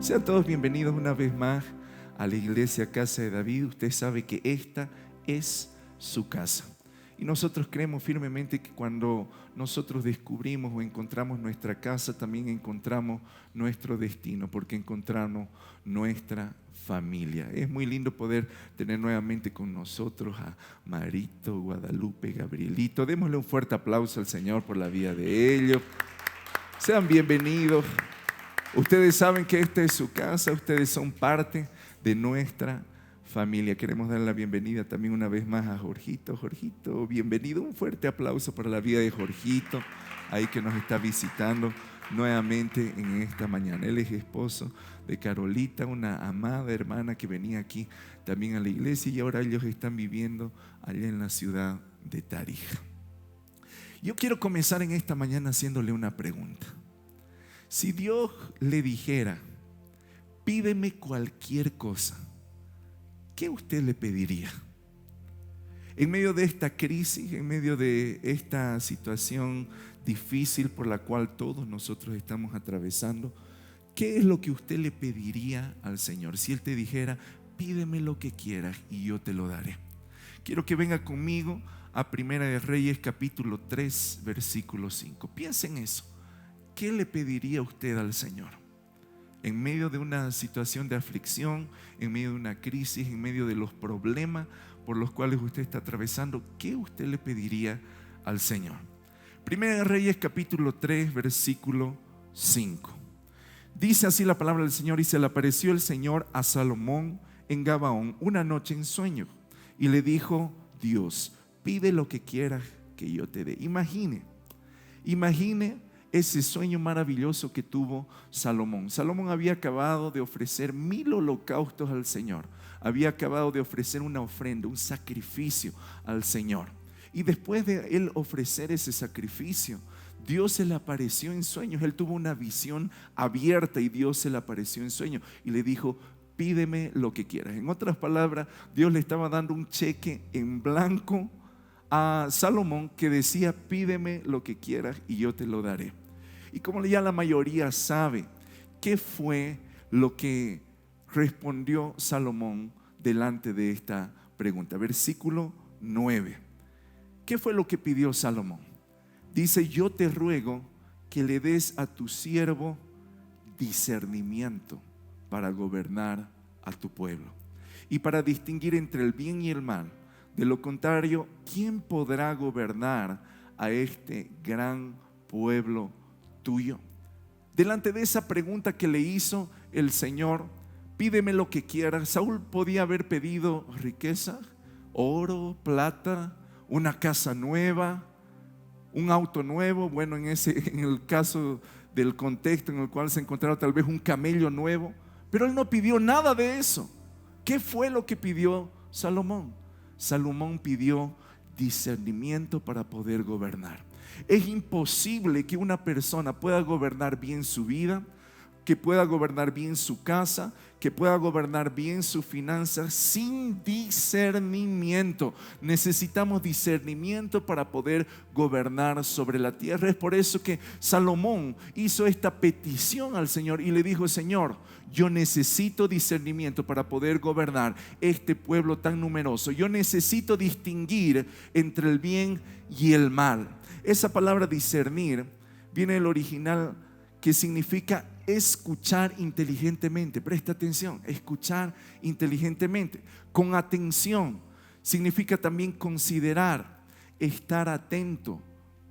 Sean todos bienvenidos una vez más a la iglesia Casa de David. Usted sabe que esta es su casa. Y nosotros creemos firmemente que cuando nosotros descubrimos o encontramos nuestra casa, también encontramos nuestro destino, porque encontramos nuestra familia. Es muy lindo poder tener nuevamente con nosotros a Marito, Guadalupe, Gabrielito. Démosle un fuerte aplauso al Señor por la vida de ellos. Sean bienvenidos. Ustedes saben que esta es su casa, ustedes son parte de nuestra familia. Queremos dar la bienvenida también una vez más a Jorgito. Jorgito, bienvenido. Un fuerte aplauso para la vida de Jorgito, ahí que nos está visitando nuevamente en esta mañana. Él es esposo de Carolita, una amada hermana que venía aquí también a la iglesia, y ahora ellos están viviendo allá en la ciudad de Tarija. Yo quiero comenzar en esta mañana haciéndole una pregunta. Si Dios le dijera, pídeme cualquier cosa, ¿qué usted le pediría? En medio de esta crisis, en medio de esta situación difícil por la cual todos nosotros estamos atravesando, ¿qué es lo que usted le pediría al Señor? Si Él te dijera, pídeme lo que quieras y yo te lo daré. Quiero que venga conmigo a Primera de Reyes capítulo 3 versículo 5. Piensa en eso. ¿Qué le pediría usted al Señor? En medio de una situación de aflicción, en medio de una crisis, en medio de los problemas por los cuales usted está atravesando, ¿qué usted le pediría al Señor? Primera de Reyes capítulo 3 versículo 5. Dice así la palabra del Señor: y se le apareció el Señor a Salomón en Gabaón una noche en sueño, y le dijo Dios, pide lo que quieras que yo te dé. Imagine ese sueño maravilloso que tuvo Salomón. Salomón había acabado de ofrecer 1000 holocaustos al Señor. Había acabado de ofrecer una ofrenda, un sacrificio al Señor. Y después de él ofrecer ese sacrificio, Dios se le apareció en sueños. Él tuvo una visión abierta y Dios se le apareció en sueños y le dijo, pídeme lo que quieras. En otras palabras, Dios le estaba dando un cheque en blanco a Salomón que decía, pídeme lo que quieras y yo te lo daré. Y como ya la mayoría sabe, ¿qué fue lo que respondió Salomón delante de esta pregunta? Versículo 9. ¿Qué fue lo que pidió Salomón? Dice, yo te ruego que le des a tu siervo discernimiento para gobernar a tu pueblo y para distinguir entre el bien y el mal. De lo contrario, ¿quién podrá gobernar a este gran pueblo tuyo? Delante de esa pregunta que le hizo el Señor, pídeme lo que quieras, Saúl podía haber pedido riqueza, oro, plata, una casa nueva, un auto nuevo. Bueno, en el caso del contexto en el cual se encontraba, tal vez un camello nuevo. Pero él no pidió nada de eso. ¿Qué fue lo que pidió Salomón? Salomón pidió discernimiento para poder gobernar. Es imposible que una persona pueda gobernar bien su vida, que pueda gobernar bien su casa, que pueda gobernar bien sus finanzas sin discernimiento. Necesitamos discernimiento para poder gobernar sobre la tierra. Es por eso que Salomón hizo esta petición al Señor y le dijo, Señor, yo necesito discernimiento para poder gobernar este pueblo tan numeroso. Yo necesito distinguir entre el bien y el mal. Esa palabra discernir viene del original que significa escuchar inteligentemente. Presta atención, escuchar inteligentemente, con atención. Significa también considerar, estar atento,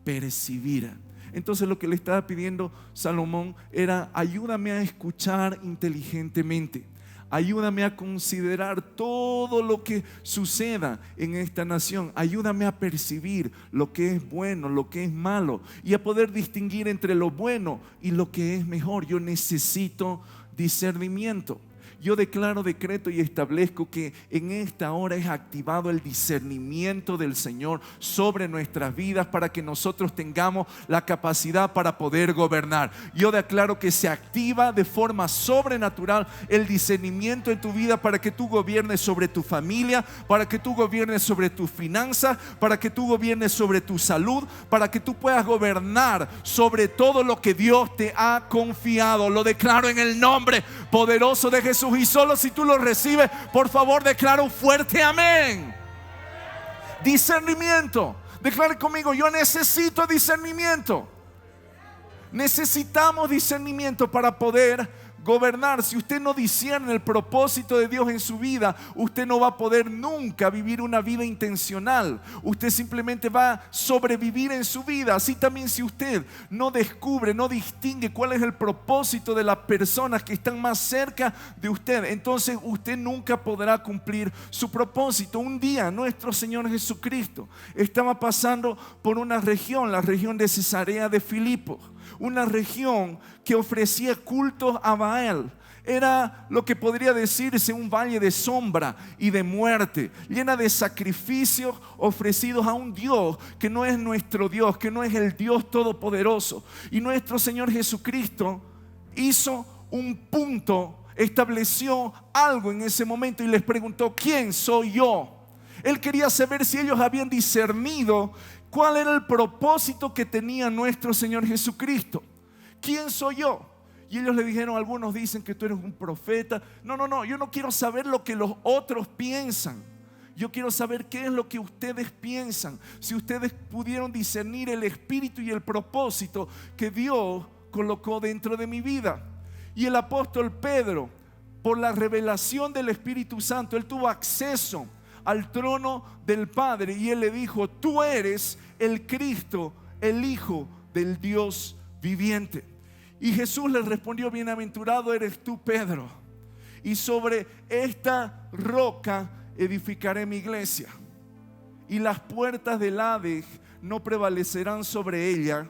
percibir. Entonces lo que le estaba pidiendo Salomón era, ayúdame a escuchar inteligentemente, ayúdame a considerar todo lo que suceda en esta nación, ayúdame a percibir lo que es bueno, lo que es malo, y a poder distinguir entre lo bueno y lo que es mejor. Yo necesito discernimiento. Yo declaro, decreto y establezco que en esta hora es activado el discernimiento del Señor sobre nuestras vidas para que nosotros tengamos la capacidad para poder gobernar. Yo declaro que se activa de forma sobrenatural el discernimiento en tu vida para que tú gobiernes sobre tu familia, para que tú gobiernes sobre tus finanzas, para que tú gobiernes sobre tu salud, para que tú puedas gobernar sobre todo lo que Dios te ha confiado. Lo declaro en el nombre poderoso de Jesús. Y solo si tú lo recibes, por favor, declara un fuerte amén. Discernimiento. Declare conmigo: yo necesito discernimiento. Necesitamos discernimiento para poder gobernar. Si usted no discierne el propósito de Dios en su vida, usted no va a poder nunca vivir una vida intencional. Usted simplemente va a sobrevivir en su vida. Así también, si usted no descubre, no distingue cuál es el propósito de las personas que están más cerca de usted, entonces usted nunca podrá cumplir su propósito. Un día nuestro Señor Jesucristo estaba pasando por una región, la región de Cesarea de Filipo, una región que ofrecía cultos a Baal. Era lo que podría decirse un valle de sombra y de muerte, llena de sacrificios ofrecidos a un Dios que no es nuestro Dios, que no es el Dios todopoderoso. Y nuestro Señor Jesucristo hizo un punto, estableció algo en ese momento y les preguntó: ¿quién soy yo? Él quería saber si ellos habían discernido cuál era el propósito que tenía nuestro Señor Jesucristo. ¿Quién soy yo? Y ellos le dijeron: algunos dicen que tú eres un profeta. No, yo no quiero saber lo que los otros piensan. Yo quiero saber qué es lo que ustedes piensan. Si ustedes pudieron discernir el espíritu y el propósito que Dios colocó dentro de mi vida. Y el apóstol Pedro, por la revelación del Espíritu Santo, él tuvo acceso al trono del Padre y él le dijo: tú eres el Cristo, el Hijo del Dios viviente. Y Jesús le respondió: bienaventurado eres tú, Pedro, y sobre esta roca edificaré mi iglesia, y las puertas del Hades no prevalecerán sobre ella,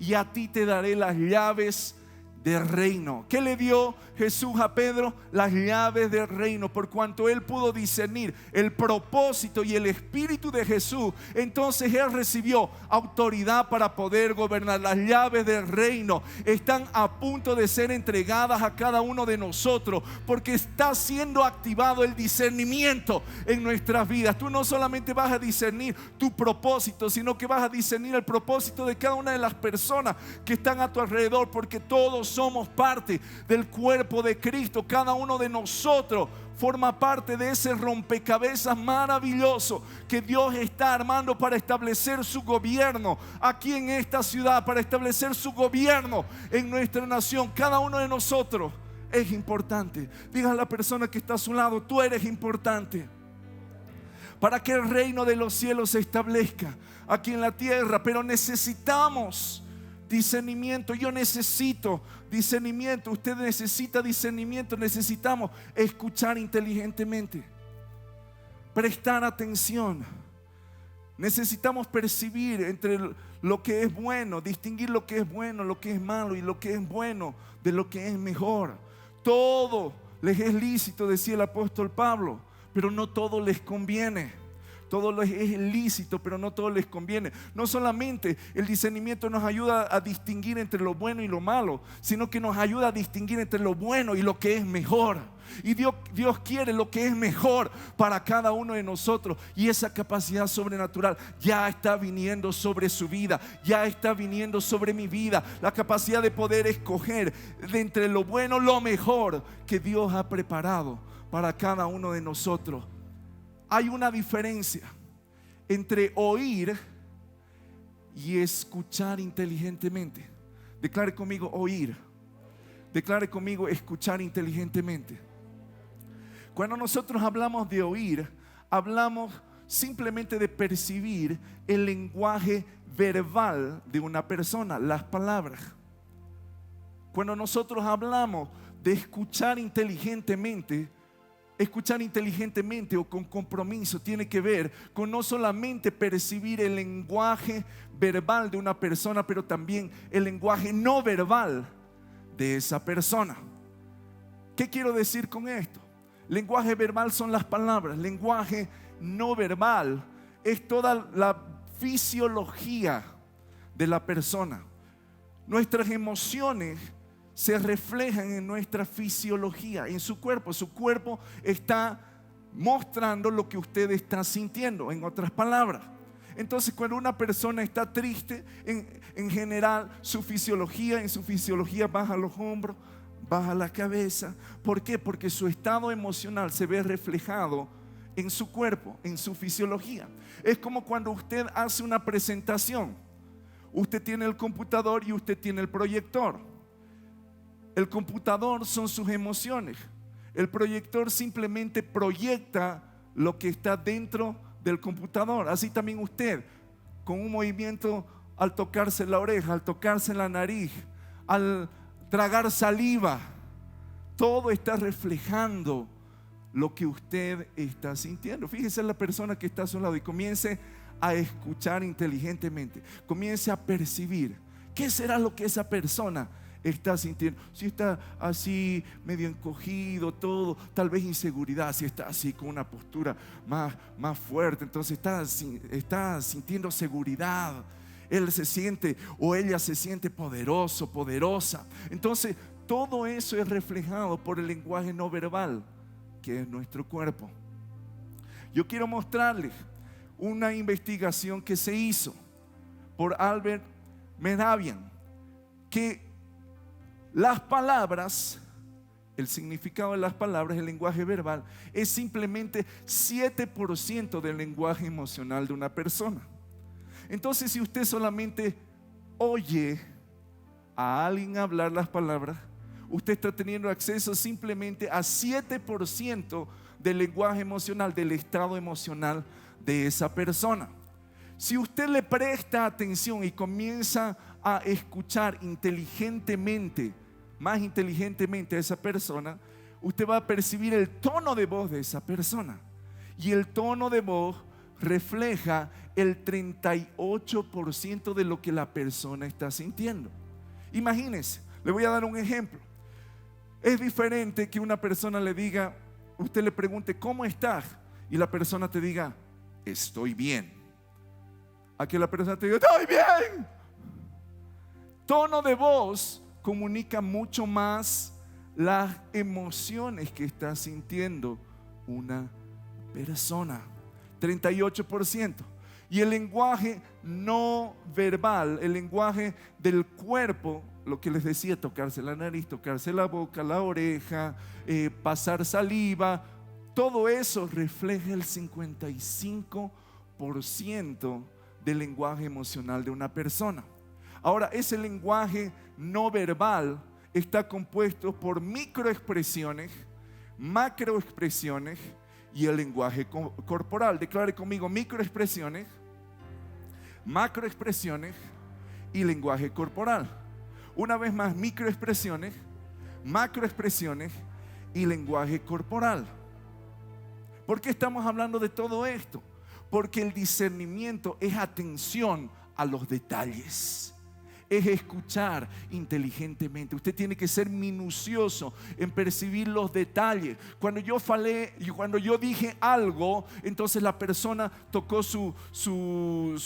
y a ti te daré las llaves del reino. ¿Qué le dio Jesús a Pedro? Las llaves del reino. Por cuanto él pudo discernir el propósito y el espíritu de Jesús, entonces él recibió autoridad para poder gobernar. Las llaves del reino están a punto de ser entregadas a cada uno de nosotros, porque está siendo activado el discernimiento en nuestras vidas. Tú no solamente vas a discernir tu propósito, sino que vas a discernir el propósito de cada una de las personas que están a tu alrededor, porque todos somos parte del cuerpo de Cristo. Cada uno de nosotros forma parte de ese rompecabezas maravilloso que Dios está armando para establecer su gobierno aquí en esta ciudad, para establecer su gobierno en nuestra nación. Cada uno de nosotros es importante. Diga a la persona que está a su lado: tú eres importante para que el reino de los cielos se establezca aquí en la tierra. Pero necesitamos discernimiento. Yo necesito discernimiento. Usted necesita discernimiento. Necesitamos escuchar inteligentemente, prestar atención. Necesitamos percibir entre lo que es bueno, distinguir lo que es bueno, lo que es malo, y lo que es bueno de lo que es mejor. Todo les es lícito, decía el apóstol Pablo, pero no todo les conviene. Todo les es lícito, pero no todo les conviene. No solamente el discernimiento nos ayuda a distinguir entre lo bueno y lo malo, sino que nos ayuda a distinguir entre lo bueno y lo que es mejor. Y Dios quiere lo que es mejor para cada uno de nosotros. Y esa capacidad sobrenatural ya está viniendo sobre su vida, ya está viniendo sobre mi vida. La capacidad de poder escoger de entre lo bueno, lo mejor que Dios ha preparado para cada uno de nosotros. Hay una diferencia entre oír y escuchar inteligentemente. Declare conmigo: oír. Declare conmigo: escuchar inteligentemente. Cuando nosotros hablamos de oír, hablamos simplemente de percibir el lenguaje verbal de una persona, las palabras. Cuando nosotros hablamos de escuchar inteligentemente o con compromiso, tiene que ver con no solamente percibir el lenguaje verbal de una persona, pero también el lenguaje no verbal de esa persona. ¿Qué quiero decir con esto? Lenguaje verbal son las palabras. Lenguaje no verbal es toda la fisiología de la persona. Nuestras emociones se reflejan en nuestra fisiología, en su cuerpo. Su cuerpo está mostrando lo que usted está sintiendo, en otras palabras. Entonces, cuando una persona está triste, en general, en su fisiología baja los hombros, baja la cabeza. ¿Por qué? Porque su estado emocional se ve reflejado en su cuerpo, en su fisiología. Es como cuando usted hace una presentación. Usted tiene el computador y usted tiene el proyector. El computador son sus emociones. El proyector simplemente proyecta lo que está dentro del computador. Así también usted, con un movimiento, al tocarse la oreja, al tocarse la nariz, al tragar saliva, todo está reflejando lo que usted está sintiendo. Fíjese en la persona que está a su lado y comience a escuchar inteligentemente. Comience a percibir qué será lo que esa persona está sintiendo. Si está así medio encogido todo, tal vez inseguridad. Si está así con una postura más fuerte, entonces está sintiendo seguridad. Él se siente o ella se siente poderoso, poderosa. Entonces todo eso es reflejado por el lenguaje no verbal, que es nuestro cuerpo. Yo quiero mostrarles una investigación que se hizo por Albert Mehrabian, que las palabras, el significado de las palabras, el lenguaje verbal, es simplemente 7% del lenguaje emocional de una persona. Entonces, si usted solamente oye a alguien hablar las palabras, usted está teniendo acceso simplemente a 7% del lenguaje emocional, del estado emocional de esa persona. Si usted le presta atención y comienza a escuchar inteligentemente, más inteligentemente a esa persona, usted va a percibir el tono de voz de esa persona. Y el tono de voz refleja el 38% de lo que la persona está sintiendo. Imagínense, le voy a dar un ejemplo. Es diferente que una persona le diga, usted le pregunte, ¿cómo estás? Y la persona te diga, estoy bien. A que la persona te diga, estoy bien. Tono de voz comunica mucho más las emociones que está sintiendo una persona. 38%. Y el lenguaje no verbal, el lenguaje del cuerpo, lo que les decía, tocarse la nariz, tocarse la boca, la oreja, pasar saliva, todo eso refleja el 55% del lenguaje emocional de una persona. Ahora, ese lenguaje no verbal está compuesto por microexpresiones, macroexpresiones y el lenguaje corporal. Declare conmigo: microexpresiones, macroexpresiones y lenguaje corporal. Una vez más, microexpresiones, macroexpresiones y lenguaje corporal. ¿Por qué estamos hablando de todo esto? Porque el discernimiento es atención a los detalles. Es escuchar inteligentemente. Usted tiene que ser minucioso en percibir los detalles. Cuando yo dije algo, entonces la persona tocó su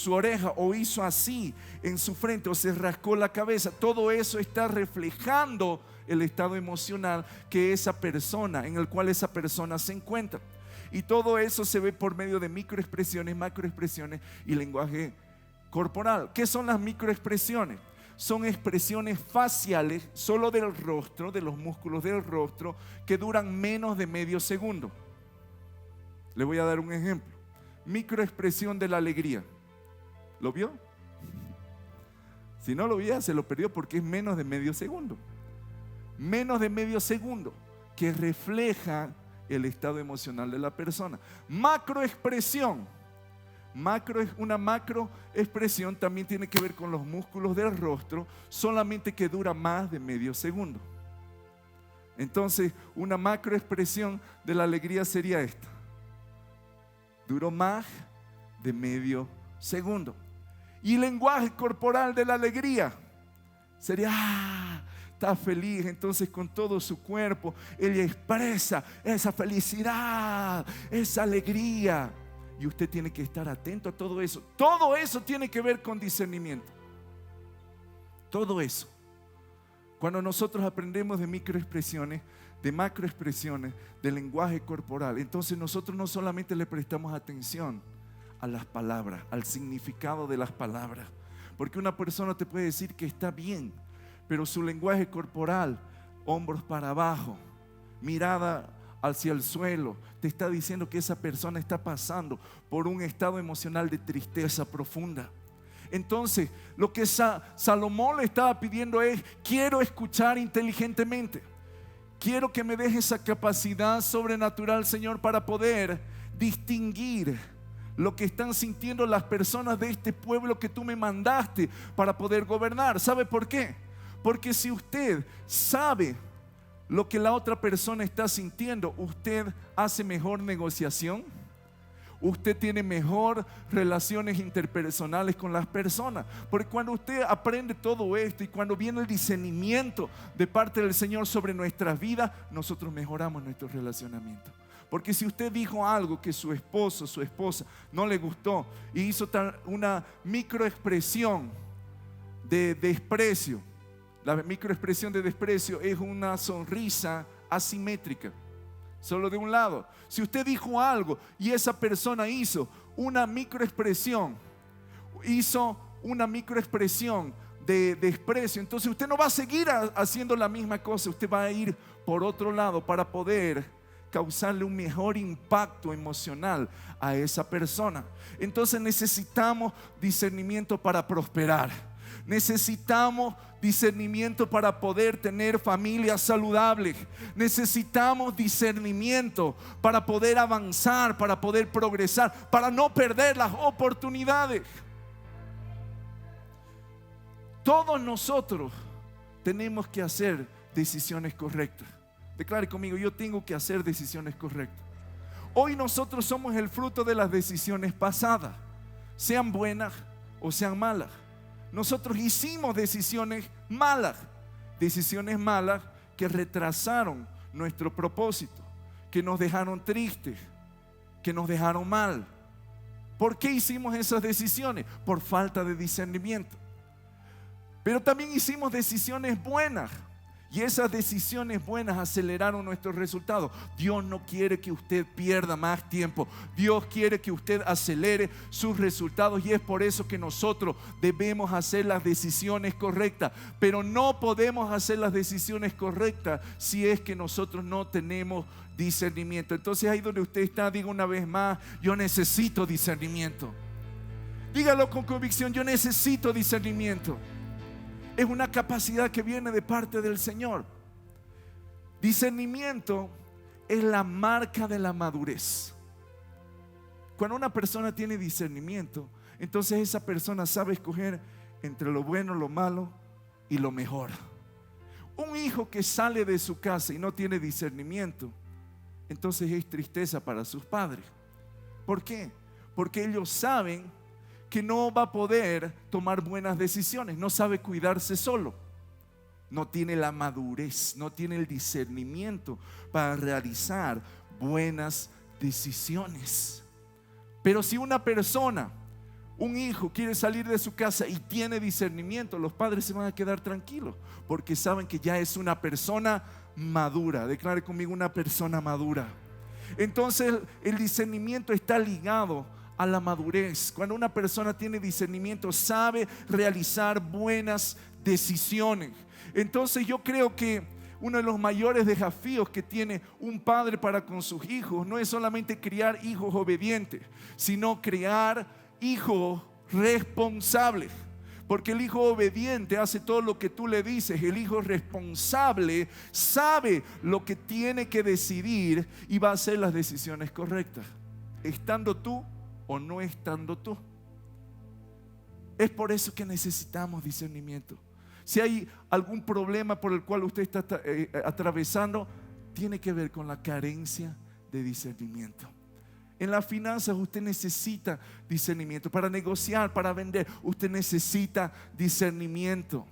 oreja o hizo así en su frente o se rascó la cabeza. Todo eso está reflejando el estado emocional que esa persona, en el cual esa persona se encuentra. Y todo eso se ve por medio de microexpresiones, macroexpresiones y lenguaje corporal. ¿Qué son las microexpresiones? Son expresiones faciales solo del rostro, de los músculos del rostro, que duran menos de medio segundo. Le voy a dar un ejemplo. Microexpresión de la alegría. ¿Lo vio? Si no lo vio, se lo perdió porque es menos de medio segundo. Menos de medio segundo, que refleja el estado emocional de la persona. Macroexpresión. Una macroexpresión también tiene que ver con los músculos del rostro, solamente que dura más de medio segundo. Entonces, una macroexpresión de la alegría sería esta. Duró más de medio segundo. Y lenguaje corporal de la alegría sería está feliz, entonces con todo su cuerpo ella expresa esa felicidad, esa alegría. Y usted tiene que estar atento a todo eso. Todo eso tiene que ver con discernimiento. Todo eso. Cuando nosotros aprendemos de microexpresiones, de macroexpresiones, de lenguaje corporal, entonces nosotros no solamente le prestamos atención a las palabras, al significado de las palabras. Porque una persona te puede decir que está bien, pero su lenguaje corporal, hombros para abajo, mirada hacia el suelo, te está diciendo que esa persona está pasando por un estado emocional de tristeza profunda. Entonces, lo que Salomón le estaba pidiendo es: quiero escuchar inteligentemente. Quiero que me dejes esa capacidad sobrenatural, Señor, para poder distinguir lo que están sintiendo las personas de este pueblo que tú me mandaste para poder gobernar. ¿Sabe por qué? Porque si usted sabe lo que la otra persona está sintiendo, usted hace mejor negociación, usted tiene mejor relaciones interpersonales con las personas. Porque cuando usted aprende todo esto y cuando viene el discernimiento de parte del Señor sobre nuestras vidas, nosotros mejoramos nuestro relacionamiento. Porque si usted dijo algo que su esposo, su esposa no le gustó y hizo una microexpresión de desprecio, la microexpresión de desprecio es una sonrisa asimétrica, solo de un lado. Si usted dijo algo y esa persona hizo una microexpresión de desprecio, entonces usted no va a seguir haciendo la misma cosa, usted va a ir por otro lado para poder causarle un mejor impacto emocional a esa persona. Entonces necesitamos discernimiento para prosperar. Necesitamos discernimiento para poder tener familias saludables. Necesitamos discernimiento para poder avanzar, para poder progresar, para no perder las oportunidades. Todos nosotros tenemos que hacer decisiones correctas. Declare conmigo: yo tengo que hacer decisiones correctas. Hoy nosotros somos el fruto de las decisiones pasadas, sean buenas o sean malas. Nosotros hicimos decisiones malas que retrasaron nuestro propósito, que nos dejaron tristes, que nos dejaron mal. ¿Por qué hicimos esas decisiones? Por falta de discernimiento. Pero también hicimos decisiones buenas, y esas decisiones buenas aceleraron nuestros resultados. Dios no quiere que usted pierda más tiempo. Dios quiere que usted acelere sus resultados, y es por eso que nosotros debemos hacer las decisiones correctas. Pero no podemos hacer las decisiones correctas si es que nosotros no tenemos discernimiento. Entonces ahí donde usted está, diga una vez más: yo necesito discernimiento. Dígalo con convicción: yo necesito discernimiento. Es una capacidad que viene de parte del Señor. Discernimiento es la marca de la madurez. Cuando una persona tiene discernimiento, entonces esa persona sabe escoger entre lo bueno, lo malo y lo mejor. Un hijo que sale de su casa y no tiene discernimiento, entonces es tristeza para sus padres. ¿Por qué? Porque ellos saben que no va a poder tomar buenas decisiones, no sabe cuidarse solo, no tiene la madurez, no tiene el discernimiento para realizar buenas decisiones. Pero si una persona, un hijo, quiere salir de su casa y tiene discernimiento, los padres se van a quedar tranquilos porque saben que ya es una persona madura. Declare conmigo: una persona madura. Entonces el discernimiento está ligado a la madurez. Cuando una persona tiene discernimiento, sabe realizar buenas decisiones. Entonces yo creo que uno de los mayores desafíos que tiene un padre para con sus hijos no es solamente criar hijos obedientes, sino criar hijos responsables. Porque el hijo obediente hace todo lo que tú le dices. El hijo responsable sabe lo que tiene que decidir y va a hacer las decisiones correctas, estando tú o no estando tú. Es por eso que necesitamos discernimiento. Si hay algún problema por el cual usted está atravesando, tiene que ver con la carencia de discernimiento. En las finanzas usted necesita discernimiento. Para negociar, para vender, usted necesita discernimiento.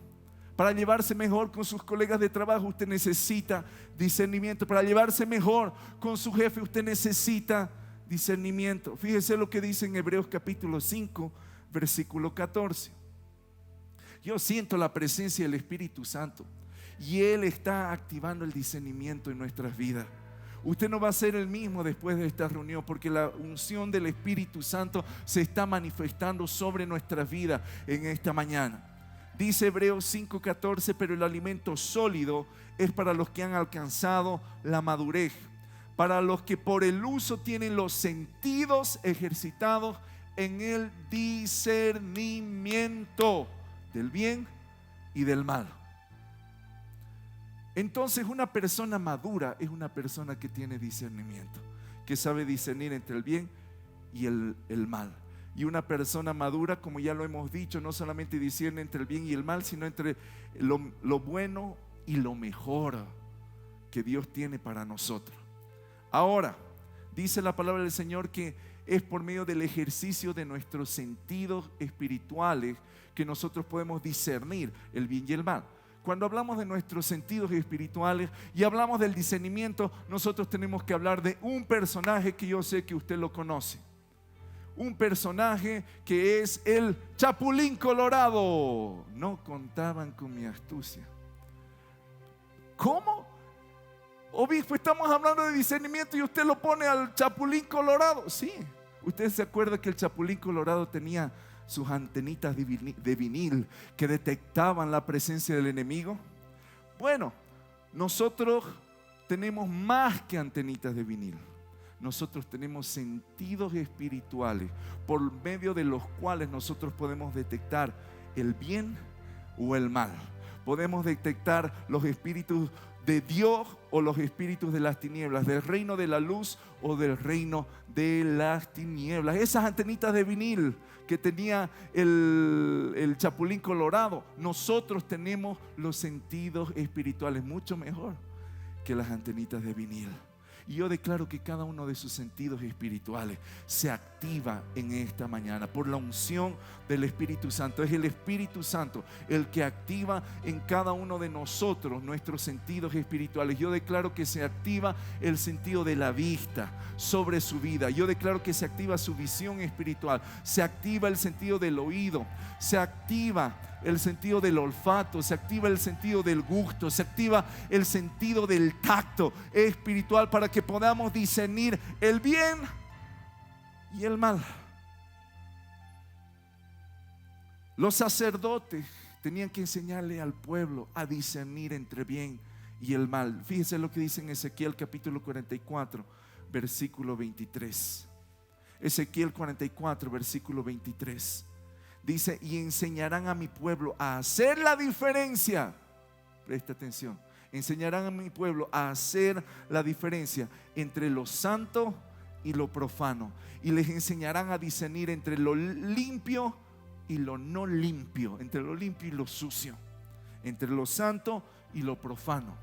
Para llevarse mejor con sus colegas de trabajo, usted necesita discernimiento. Para llevarse mejor con su jefe, usted necesita discernimiento. Fíjese lo que dice en Hebreos capítulo 5, versículo 14. Yo siento la presencia del Espíritu Santo y Él está activando el discernimiento en nuestras vidas. Usted no va a ser el mismo después de esta reunión, porque la unción del Espíritu Santo se está manifestando sobre nuestras vidas en esta mañana. Dice Hebreos 5:14, pero el alimento sólido es para los que han alcanzado la madurez, para los que por el uso tienen los sentidos ejercitados en el discernimiento del bien y del mal. Entonces, una persona madura es una persona que tiene discernimiento, que sabe discernir entre el bien y el mal. Y una persona madura, como ya lo hemos dicho, no solamente discierne entre el bien y el mal, sino entre lo bueno y lo mejor que Dios tiene para nosotros. Ahora, dice la palabra del Señor que es por medio del ejercicio de nuestros sentidos espirituales que nosotros podemos discernir el bien y el mal. Cuando hablamos de nuestros sentidos espirituales y hablamos del discernimiento, nosotros tenemos que hablar de un personaje que yo sé que usted lo conoce. Un personaje que es el Chapulín Colorado. No contaban con mi astucia. ¿Cómo? Obispo, estamos hablando de discernimiento y usted lo pone al Chapulín Colorado. Sí, ¿usted se acuerda que el Chapulín Colorado tenía sus antenitas de vinil que detectaban la presencia del enemigo? Bueno, nosotros tenemos más que antenitas de vinil. Nosotros tenemos sentidos espirituales por medio de los cuales nosotros podemos detectar el bien o el mal. Podemos detectar los espíritus de Dios o los espíritus de las tinieblas, del reino de la luz o del reino de las tinieblas. Esas antenitas de vinil que tenía el Chapulín Colorado, nosotros tenemos los sentidos espirituales mucho mejor que las antenitas de vinil. Y yo declaro que cada uno de sus sentidos espirituales se activa en esta mañana por la unción del Espíritu Santo. Es el Espíritu Santo el que activa en cada uno de nosotros nuestros sentidos espirituales. Yo declaro que se activa el sentido de la vista sobre su vida. Yo declaro que se activa su visión espiritual. Se activa el sentido del oído. Se activa el sentido del olfato, se activa el sentido del gusto, se activa el sentido del tacto espiritual para que podamos discernir el bien y el mal. Los sacerdotes tenían que enseñarle al pueblo a discernir entre bien y el mal. Fíjese lo que dice en Ezequiel capítulo 44, versículo 23. Ezequiel 44, versículo 23. Dice, y enseñarán a mi pueblo a hacer la diferencia. Presta atención. Enseñarán a mi pueblo a hacer la diferencia entre lo santo y lo profano. Y les enseñarán a discernir entre lo limpio y lo no limpio, entre lo limpio y lo sucio, entre lo santo y lo profano.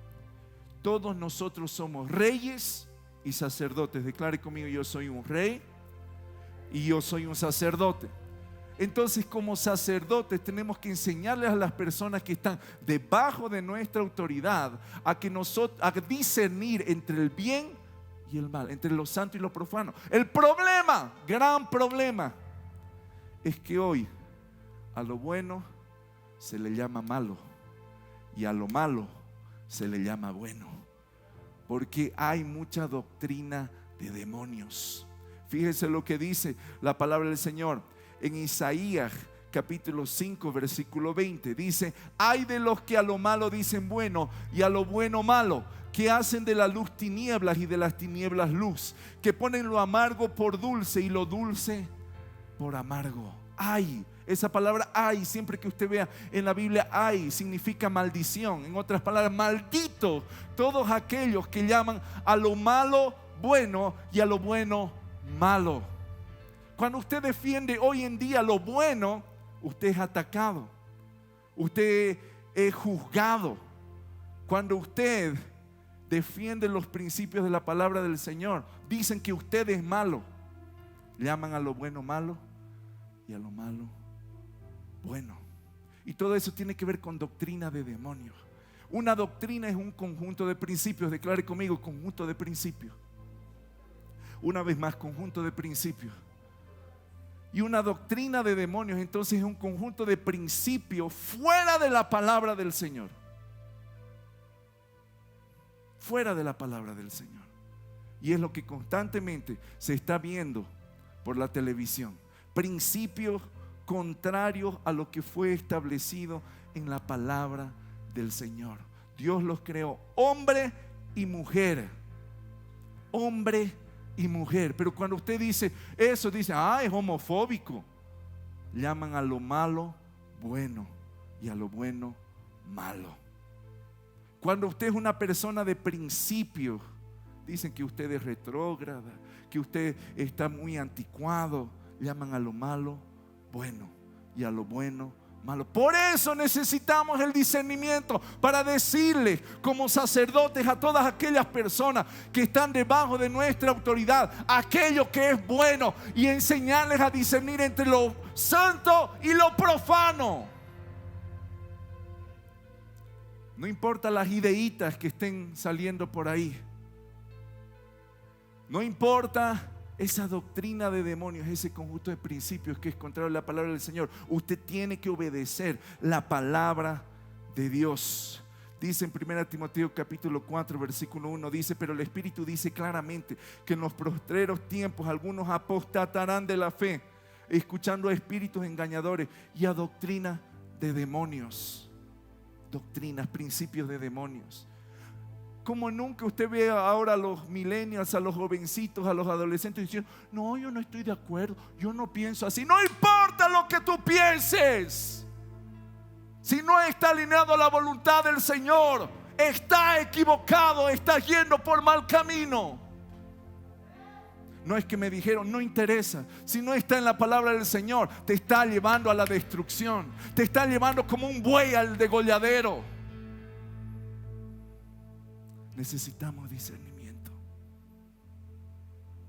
Todos nosotros somos reyes y sacerdotes. Declare conmigo: yo soy un rey y yo soy un sacerdote. Entonces, como sacerdotes tenemos que enseñarles a las personas que están debajo de nuestra autoridad a discernir entre el bien y el mal, entre lo santo y lo profano. El problema, gran problema, es que hoy a lo bueno se le llama malo y a lo malo se le llama bueno, porque hay mucha doctrina de demonios. Fíjese lo que dice la palabra del Señor en Isaías capítulo 5 versículo 20. Dice: ay de los que a lo malo dicen bueno y a lo bueno malo, que hacen de la luz tinieblas y de las tinieblas luz, que ponen lo amargo por dulce y lo dulce por amargo. Ay, esa palabra ay, siempre que usted vea en la Biblia ay, significa maldición. En otras palabras, malditos todos aquellos que llaman a lo malo bueno y a lo bueno malo. Cuando usted defiende hoy en día lo bueno, usted es atacado, usted es juzgado. Cuando usted defiende los principios de la palabra del Señor, dicen que usted es malo. Llaman a lo bueno malo y a lo malo bueno. Y todo eso tiene que ver con doctrina de demonios. Una doctrina es un conjunto de principios. Declare conmigo, conjunto de principios. Una vez más, conjunto de principios. Y una doctrina de demonios entonces es un conjunto de principios fuera de la palabra del Señor. Fuera de la palabra del Señor. Y es lo que constantemente se está viendo por la televisión. Principios contrarios a lo que fue establecido en la palabra del Señor. Dios los creó hombre y mujer. Hombre y mujer. Pero cuando usted dice eso, dice, es homofóbico. Llaman a lo malo bueno y a lo bueno malo. Cuando usted es una persona de principios, dicen que usted es retrógrada, que usted está muy anticuado. Llaman a lo malo bueno y a lo bueno malo. Por eso necesitamos el discernimiento para decirles como sacerdotes a todas aquellas personas que están debajo de nuestra autoridad aquello que es bueno y enseñarles a discernir entre lo santo y lo profano. No importa las ideitas que estén saliendo por ahí. No importa esa doctrina de demonios, ese conjunto de principios que es contrario a la palabra del Señor. Usted tiene que obedecer la palabra de Dios. Dice en 1 Timoteo capítulo 4 versículo 1, dice, pero el Espíritu dice claramente que en los postreros tiempos algunos apostatarán de la fe, escuchando a espíritus engañadores y a doctrina de demonios. Doctrinas, principios de demonios. Como nunca usted ve ahora a los millennials, a los jovencitos, a los adolescentes diciendo, no, yo no estoy de acuerdo, yo no pienso así. No importa lo que tú pienses, si no está alineado a la voluntad del Señor, está equivocado, está yendo por mal camino. No es que me dijeron, no interesa. Si no está en la palabra del Señor, te está llevando a la destrucción, te está llevando como un buey al degolladero. Necesitamos discernimiento.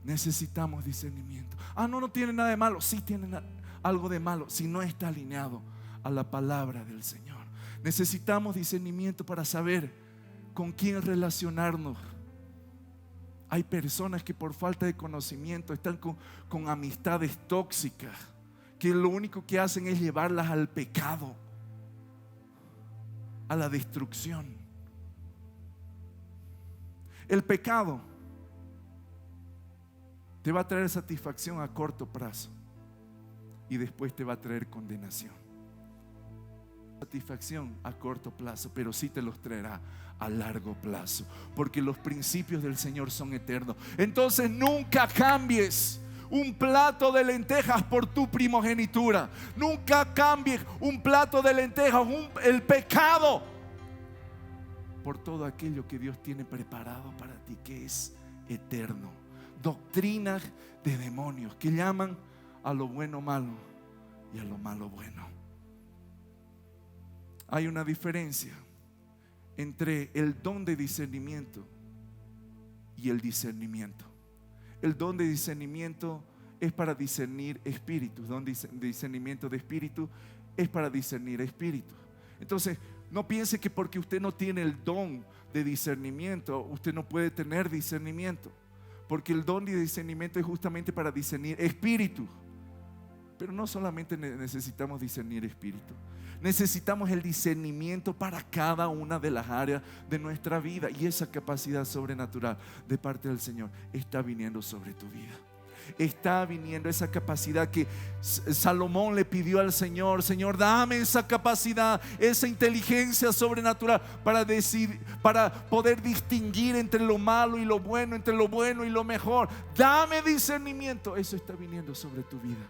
Necesitamos discernimiento. No tiene nada de malo. Sí tiene algo de malo si no está alineado a la palabra del Señor. Necesitamos discernimiento para saber con quién relacionarnos. Hay personas que por falta de conocimiento están con amistades tóxicas, que lo único que hacen es llevarlas al pecado, a la destrucción. El pecado te va a traer satisfacción a corto plazo y después te va a traer condenación. Satisfacción a corto plazo, pero sí te los traerá a largo plazo, porque los principios del Señor son eternos. Entonces nunca cambies un plato de lentejas por tu primogenitura. Nunca cambies un plato de lentejas, el pecado, por todo aquello que Dios tiene preparado para ti, que es eterno. Doctrinas de demonios que llaman a lo bueno malo y a lo malo bueno. Hay una diferencia entre el don de discernimiento y el discernimiento. El don de discernimiento es para discernir espíritus. Don de discernimiento de espíritu es para discernir espíritus. Entonces, no piense que porque usted no tiene el don de discernimiento, usted no puede tener discernimiento. Porque el don de discernimiento es justamente para discernir espíritus. Pero no solamente necesitamos discernir espíritu, necesitamos el discernimiento para cada una de las áreas de nuestra vida. Y esa capacidad sobrenatural de parte del Señor está viniendo sobre tu vida. Está viniendo esa capacidad que Salomón le pidió al Señor. Señor, dame esa capacidad, esa inteligencia sobrenatural para decidir, para poder distinguir entre lo malo y lo bueno, entre lo bueno y lo mejor. Dame discernimiento. Eso está viniendo sobre tu vida.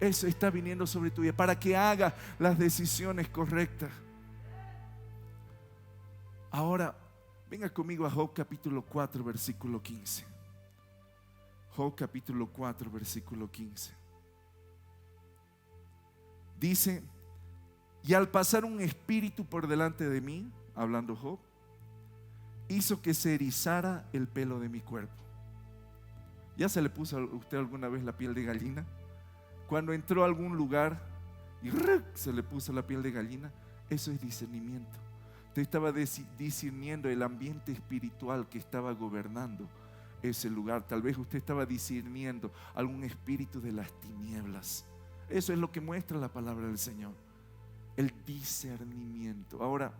Eso está viniendo sobre tu vida para que hagas las decisiones correctas. Ahora, venga conmigo a Job capítulo 4, versículo 15. Job capítulo 4, versículo 15. Dice, y al pasar un espíritu por delante de mí, hablando Job, hizo que se erizara el pelo de mi cuerpo. ¿Ya se le puso a usted alguna vez la piel de gallina? Cuando entró a algún lugar y se le puso la piel de gallina. Eso es discernimiento. Usted estaba discerniendo el ambiente espiritual que estaba gobernando ese lugar. Tal vez usted estaba discerniendo algún espíritu de las tinieblas. Eso es lo que muestra la palabra del Señor, el discernimiento. Ahora,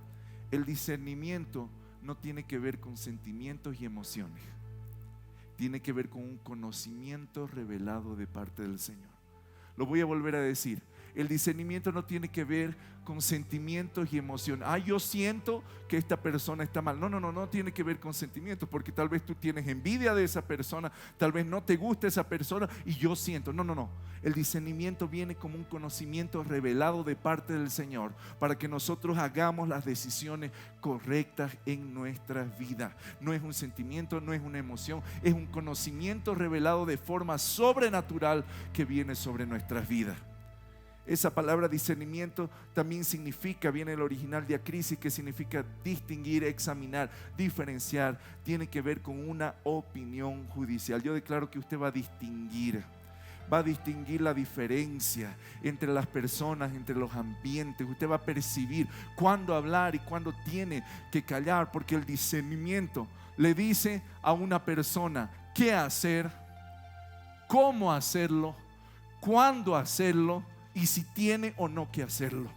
el discernimiento no tiene que ver con sentimientos y emociones, tiene que ver con un conocimiento revelado de parte del Señor. Lo voy a volver a decir. El discernimiento no tiene que ver con sentimientos y emociones. Yo siento que esta persona está mal. No tiene que ver con sentimientos, porque tal vez tú tienes envidia de esa persona, tal vez no te gusta esa persona y yo siento. No. El discernimiento viene como un conocimiento revelado de parte del Señor para que nosotros hagamos las decisiones correctas en nuestras vidas. No es un sentimiento, no es una emoción, es un conocimiento revelado de forma sobrenatural que viene sobre nuestras vidas. Esa palabra discernimiento también significa, viene el original diacrisis, que significa distinguir, examinar, diferenciar. Tiene que ver con una opinión judicial. Yo declaro que usted va a distinguir la diferencia entre las personas, entre los ambientes. Usted va a percibir cuándo hablar y cuándo tiene que callar, porque el discernimiento le dice a una persona qué hacer, cómo hacerlo, cuándo hacerlo y si tiene o no que hacerlo.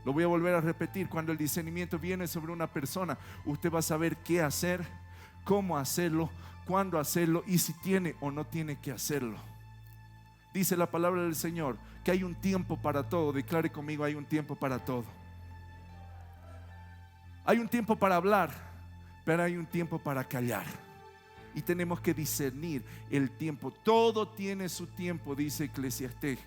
Lo voy a volver a repetir. Cuando el discernimiento viene sobre una persona, usted va a saber qué hacer, cómo hacerlo, cuándo hacerlo y si tiene o no tiene que hacerlo. Dice la palabra del Señor que hay un tiempo para todo. Declare conmigo: hay un tiempo para todo. Hay un tiempo para hablar, pero hay un tiempo para callar. Y tenemos que discernir el tiempo. Todo tiene su tiempo, dice Eclesiastés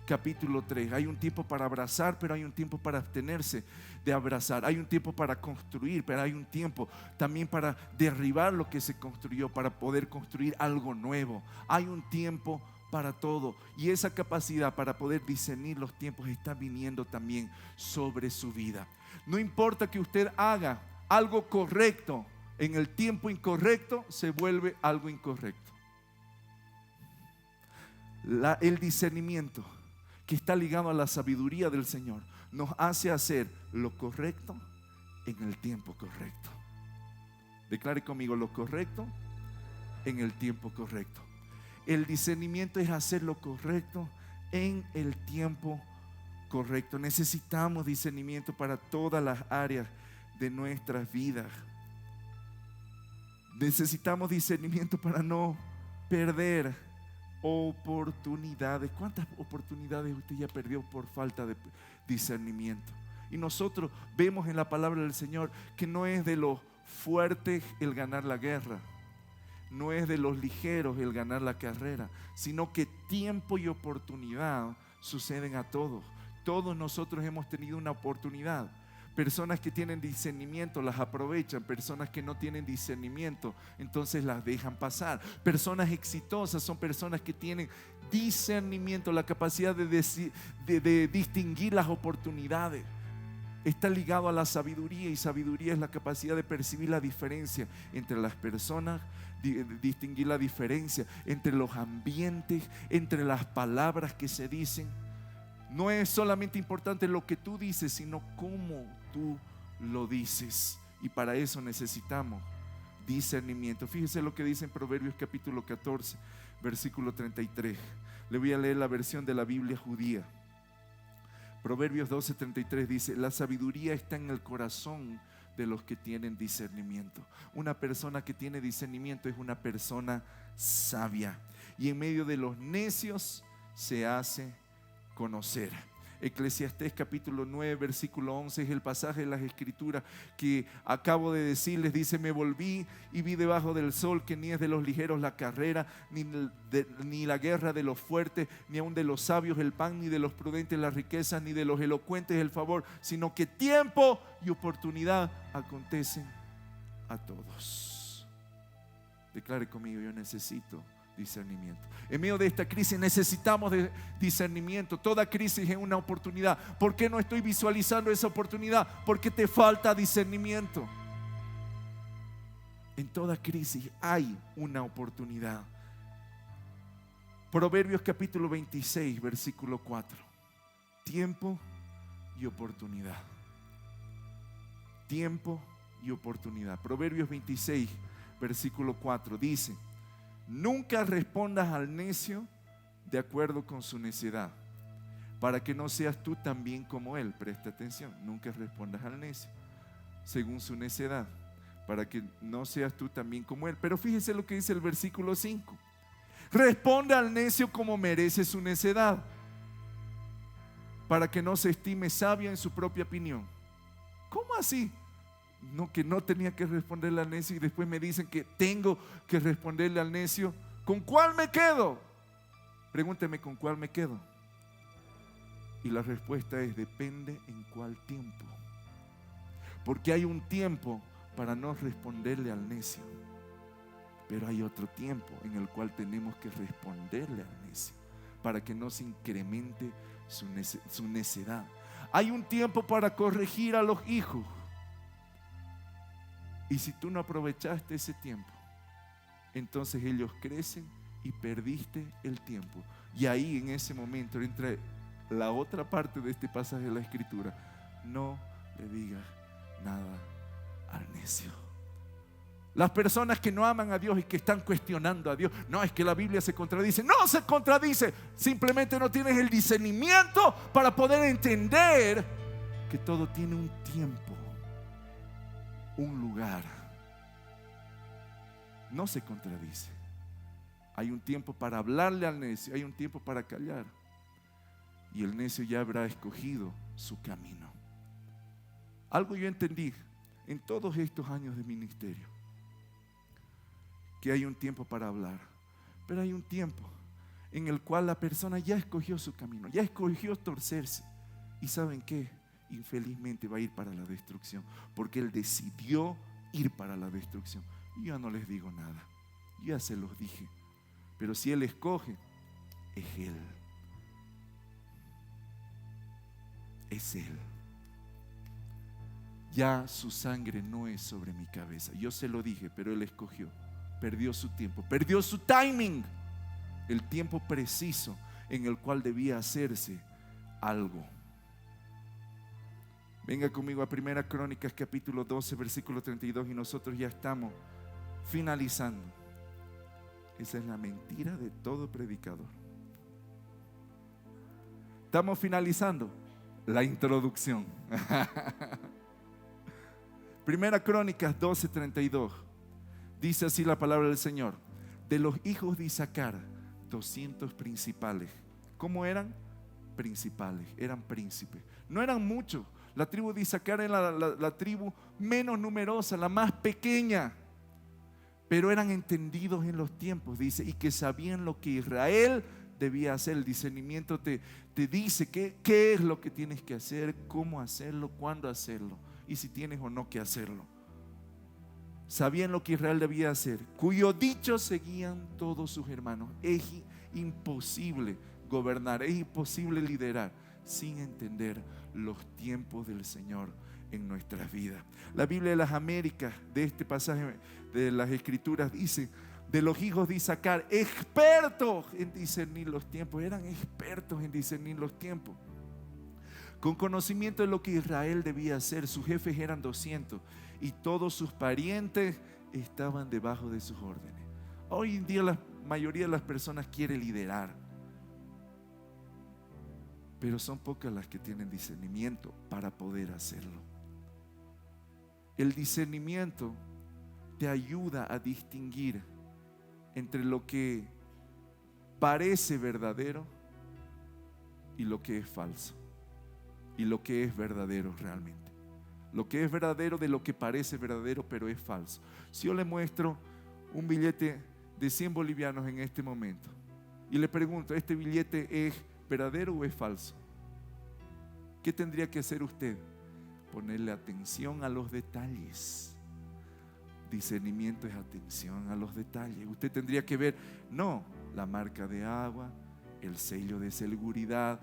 capítulo 3. Hay un tiempo para abrazar, pero hay un tiempo para abstenerse de abrazar. Hay un tiempo para construir, pero hay un tiempo también para derribar lo que se construyó, para poder construir algo nuevo. Hay un tiempo para todo, y esa capacidad para poder discernir los tiempos está viniendo también sobre su vida. No importa que usted haga algo correcto, en el tiempo incorrecto se vuelve algo incorrecto. El discernimiento, que está ligado a la sabiduría del Señor, nos hace hacer lo correcto en el tiempo correcto. Declare conmigo: lo correcto en el tiempo correcto. El discernimiento es hacer lo correcto en el tiempo correcto. Necesitamos discernimiento para todas las áreas de nuestras vidas. Necesitamos discernimiento para no perder oportunidades. ¿Cuántas oportunidades usted ya perdió por falta de discernimiento? Y nosotros vemos en la palabra del Señor que no es de los fuertes el ganar la guerra, no es de los ligeros el ganar la carrera, sino que tiempo y oportunidad suceden a todos. Todos nosotros hemos tenido una oportunidad. Personas que tienen discernimiento las aprovechan, personas que no tienen discernimiento entonces las dejan pasar. Personas exitosas son personas que tienen discernimiento, la capacidad de distinguir las oportunidades. Está ligado a la sabiduría, y sabiduría es la capacidad de percibir la diferencia entre las personas, distinguir la diferencia entre los ambientes, entre las palabras que se dicen. No es solamente importante lo que tú dices, sino cómo tú lo dices. Y para eso necesitamos discernimiento. Fíjese lo que dice en Proverbios capítulo 14, versículo 33. Le voy a leer la versión de la Biblia judía. Proverbios 12:33 dice: la sabiduría está en el corazón de los que tienen discernimiento. Una persona que tiene discernimiento es una persona sabia, y en medio de los necios se hace conocer. Eclesiastés capítulo 9 versículo 11 es el pasaje de las escrituras que acabo de decirles. Dice: me volví y vi debajo del sol que ni es de los ligeros la carrera, ni la guerra de los fuertes, ni aun de los sabios el pan, ni de los prudentes las riquezas, ni de los elocuentes el favor, sino que tiempo y oportunidad acontecen a todos. Declare conmigo: yo necesito discernimiento. En medio de esta crisis necesitamos de discernimiento. Toda crisis es una oportunidad. ¿Por qué no estoy visualizando esa oportunidad? Porque te falta discernimiento. En toda crisis hay una oportunidad. Proverbios capítulo 26 versículo 4. tiempo y oportunidad. Tiempo y oportunidad. Proverbios 26, versículo 4 dice: nunca respondas al necio de acuerdo con su necedad, para que no seas tú también como él. Presta atención, nunca respondas al necio según su necedad, para que no seas tú también como él. Pero fíjese lo que dice el versículo 5: responde al necio como merece su necedad, para que no se estime sabio en su propia opinión. ¿Cómo así? No, que no tenía que responderle al necio y después me dicen que tengo que responderle al necio. ¿Con cuál me quedo? Pregúnteme, ¿con cuál me quedo? Y la respuesta es: depende en cuál tiempo. Porque hay un tiempo para no responderle al necio, pero hay otro tiempo en el cual tenemos que responderle al necio, para que no se incremente su necedad. Hay un tiempo para corregir a los hijos. Y si tú no aprovechaste ese tiempo, entonces ellos crecen y perdiste el tiempo. Y ahí, en ese momento, entra la otra parte de este pasaje de la Escritura: no le digas nada al necio. Las personas que no aman a Dios y que están cuestionando a Dios: no, es que la Biblia se contradice. No se contradice, simplemente no tienes el discernimiento para poder entender que todo tiene un tiempo, un lugar. No se contradice. Hay un tiempo para hablarle al necio, hay un tiempo para callar, y el necio ya habrá escogido su camino. Algo yo entendí en todos estos años de ministerio: que hay un tiempo para hablar, pero hay un tiempo en el cual la persona ya escogió su camino, ya escogió torcerse, y ¿saben qué? Infelizmente va a ir para la destrucción, porque él decidió ir para la destrucción. Y yo no les digo nada, yo ya se los dije, pero si él escoge, es él. Es él. Ya su sangre no es sobre mi cabeza. Yo se lo dije, pero él escogió. Perdió su tiempo, perdió su timing, el tiempo preciso en el cual debía hacerse algo. Venga conmigo a 1 Crónicas capítulo 12, versículo 32, y nosotros ya estamos finalizando. Esa es la mentira de todo predicador. Estamos finalizando la introducción. 1 Crónicas 12, 32. Dice así la palabra del Señor: de los hijos de Isaacar, 200 principales. ¿Cómo eran? Principales, eran príncipes. No eran muchos. La tribu de Isaacar era la tribu menos numerosa, la más pequeña, pero eran entendidos en los tiempos, dice, y que sabían lo que Israel debía hacer. El discernimiento te dice qué es lo que tienes que hacer, cómo hacerlo, cuándo hacerlo, y si tienes o no que hacerlo. Sabían lo que Israel debía hacer, cuyo dicho seguían todos sus hermanos. Es imposible gobernar, es imposible liderar sin entender los tiempos del Señor en nuestras vidas. La Biblia de las Américas, de este pasaje de las Escrituras, dice: de los hijos de Isaacar, expertos en discernir los tiempos. Eran expertos en discernir los tiempos, con conocimiento de lo que Israel debía hacer. Sus jefes eran 200 y todos sus parientes estaban debajo de sus órdenes. Hoy en día la mayoría de las personas quiere liderar, pero son pocas las que tienen discernimiento para poder hacerlo. El discernimiento te ayuda a distinguir entre lo que parece verdadero y lo que es falso, y lo que es verdadero realmente. Lo que es verdadero de lo que parece verdadero pero es falso. Si yo le muestro un billete de 100 bolivianos en este momento y le pregunto: ¿este billete es verdadero o es falso? ¿Qué tendría que hacer usted? Ponerle atención a los detalles. Discernimiento es atención a los detalles. Usted tendría que ver, no, la marca de agua, el sello de seguridad,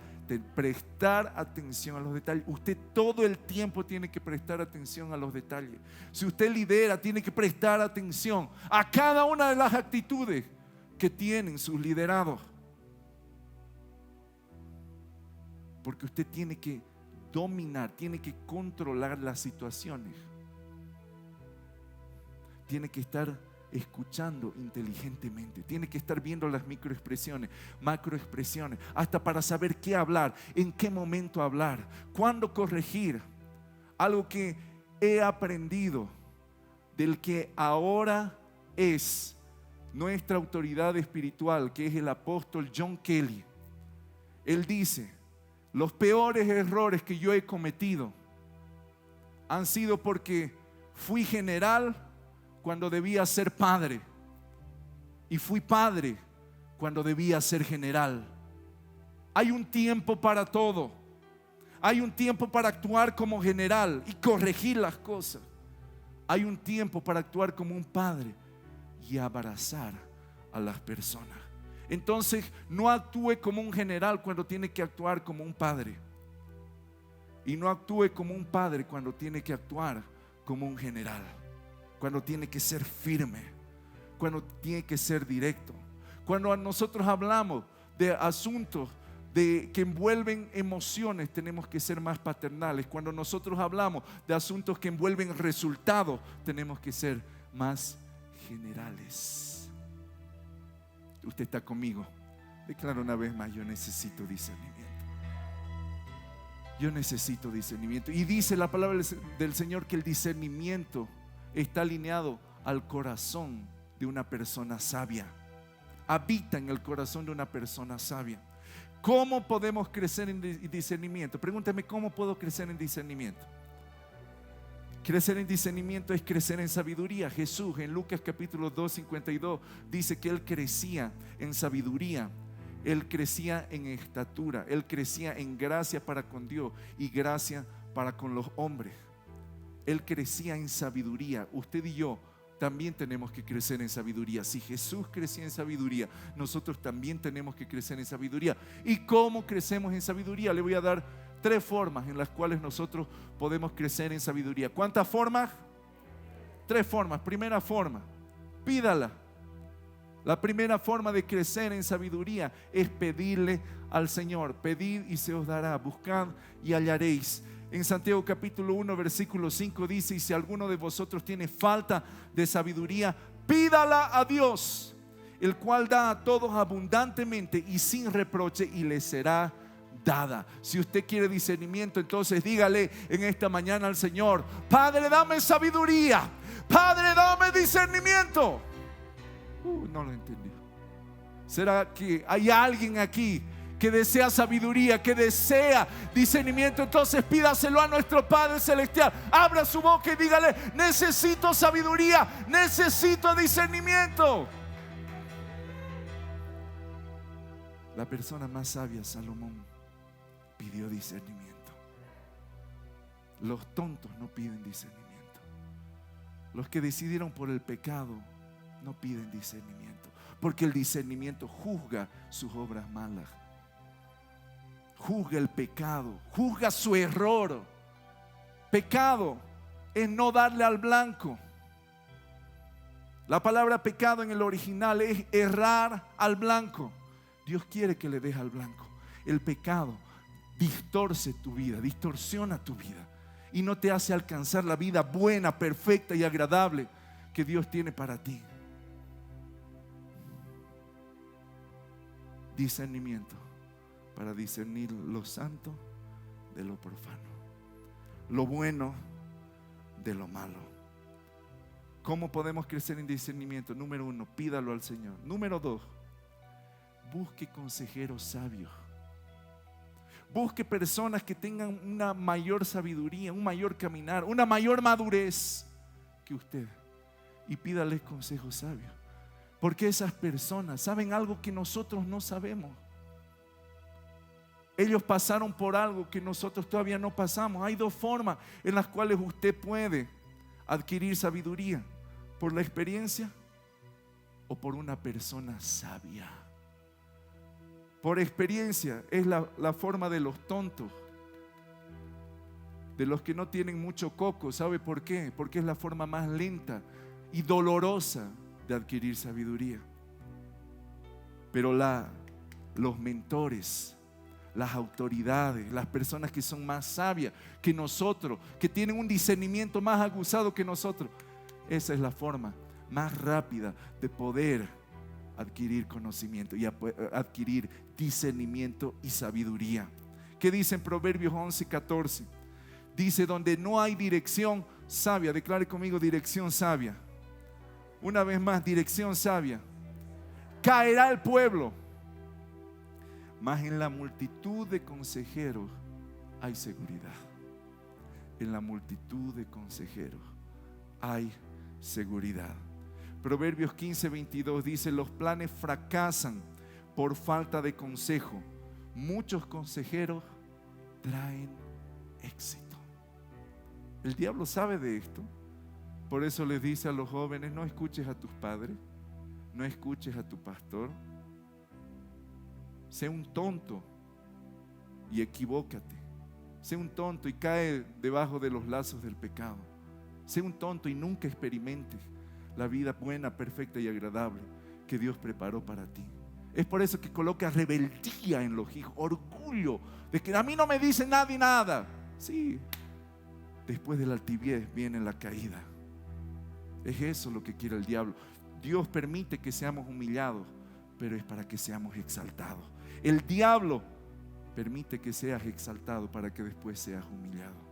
prestar atención a los detalles. Usted todo el tiempo tiene que prestar atención a los detalles. Si usted lidera, tiene que prestar atención a cada una de las actitudes que tienen sus liderados. porque usted tiene que dominar, tiene que controlar las situaciones. Tiene que estar escuchando inteligentemente, tiene que estar viendo las microexpresiones, macroexpresiones, hasta para saber qué hablar, en qué momento hablar, cuándo corregir. Algo que he aprendido del que ahora es nuestra autoridad espiritual, que es el apóstol John Kelly. Él dice: los peores errores que yo he cometido han sido porque fui general cuando debía ser padre, y fui padre cuando debía ser general. Hay un tiempo para todo. Hay un tiempo para actuar como general y corregir las cosas. Hay un tiempo para actuar como un padre y abrazar a las personas. Entonces, no actúe como un general cuando tiene que actuar como un padre, y no actúe como un padre cuando tiene que actuar como un general, cuando tiene que ser firme, cuando tiene que ser directo. Cuando nosotros hablamos de asuntos que envuelven emociones, tenemos que ser más paternales. Cuando nosotros hablamos de asuntos que envuelven resultados, tenemos que ser más generales. Usted está conmigo. Declaro una vez más: yo necesito discernimiento. Yo necesito discernimiento. Y dice la palabra del Señor que el discernimiento está alineado al corazón de una persona sabia. Habita en el corazón de una persona sabia. ¿Cómo podemos crecer en discernimiento? Pregúntame: ¿cómo puedo crecer en discernimiento? Crecer en discernimiento es crecer en sabiduría. Jesús en Lucas capítulo 2:52 dice que Él crecía en sabiduría, Él crecía en estatura, Él crecía en gracia para con Dios y gracia para con los hombres. Él crecía en sabiduría. Usted y yo también tenemos que crecer en sabiduría. Si Jesús crecía en sabiduría, nosotros también tenemos que crecer en sabiduría. ¿Y cómo crecemos en sabiduría? Le voy a dar 3 formas en las cuales nosotros podemos crecer en sabiduría. ¿Cuántas formas? 3 formas. Primera forma: pídala. La primera forma de crecer en sabiduría es pedirle al Señor. Pedid y se os dará, buscad y hallaréis. En Santiago capítulo 1 versículo 5 dice: y si alguno de vosotros tiene falta de sabiduría, pídala a Dios, el cual da a todos abundantemente y sin reproche, y le será dada. Si usted quiere discernimiento, entonces dígale en esta mañana al Señor: Padre, dame sabiduría. Padre, dame discernimiento. No lo entendió. ¿Será que hay alguien aquí que desea sabiduría, que desea discernimiento? Entonces pídaselo a nuestro Padre Celestial. Abra su boca y dígale: necesito sabiduría, necesito discernimiento. La persona más sabia, Salomón, pidió discernimiento. Los tontos no piden discernimiento. Los que decidieron por el pecado no piden discernimiento, porque el discernimiento juzga sus obras malas, juzga el pecado, juzga su error. Pecado es no darle al blanco. La palabra pecado en el original es errar al blanco. Dios quiere que le des al blanco. El pecado distorce tu vida, distorsiona tu vida y no te hace alcanzar la vida buena, perfecta y agradable que Dios tiene para ti. Discernimiento para discernir lo santo de lo profano, lo bueno de lo malo. ¿Cómo podemos crecer en discernimiento? Número 1, pídalo al Señor. Número 2, busque consejeros sabios. Busque personas que tengan una mayor sabiduría, un mayor caminar, una mayor madurez que usted, y pídales consejos sabios, porque esas personas saben algo que nosotros no sabemos. Ellos pasaron por algo que nosotros todavía no pasamos. Hay 2 formas en las cuales usted puede adquirir sabiduría: por la experiencia o por una persona sabia. Por experiencia es la forma de los tontos, de los que no tienen mucho coco. ¿Sabe por qué? Porque es la forma más lenta y dolorosa de adquirir sabiduría. Pero los mentores, las autoridades, las personas que son más sabias que nosotros, que tienen un discernimiento más aguzado que nosotros. Esa es la forma más rápida de poder adquirir conocimiento y adquirir discernimiento y sabiduría. ¿Qué dice en Proverbios 11:14? Dice: donde no hay dirección sabia, declare conmigo: dirección sabia. Una vez más, dirección sabia. Caerá el pueblo, mas en la multitud de consejeros hay seguridad. En la multitud de consejeros hay seguridad. Proverbios 15:22 dice: los planes fracasan por falta de consejo. Muchos consejeros traen éxito. El diablo sabe de esto. Por eso les dice a los jóvenes: no escuches a tus padres, no escuches a tu pastor. Sé un tonto y equivócate. Sé un tonto y cae debajo de los lazos del pecado. Sé un tonto y nunca experimentes la vida buena, perfecta y agradable que Dios preparó para ti. Es por eso que coloca rebeldía en los hijos, orgullo de que a mí no me dice nadie nada. Sí, después de la altivez viene la caída. Es eso lo que quiere el diablo. Dios permite que seamos humillados, pero es para que seamos exaltados. El diablo permite que seas exaltado para que después seas humillado.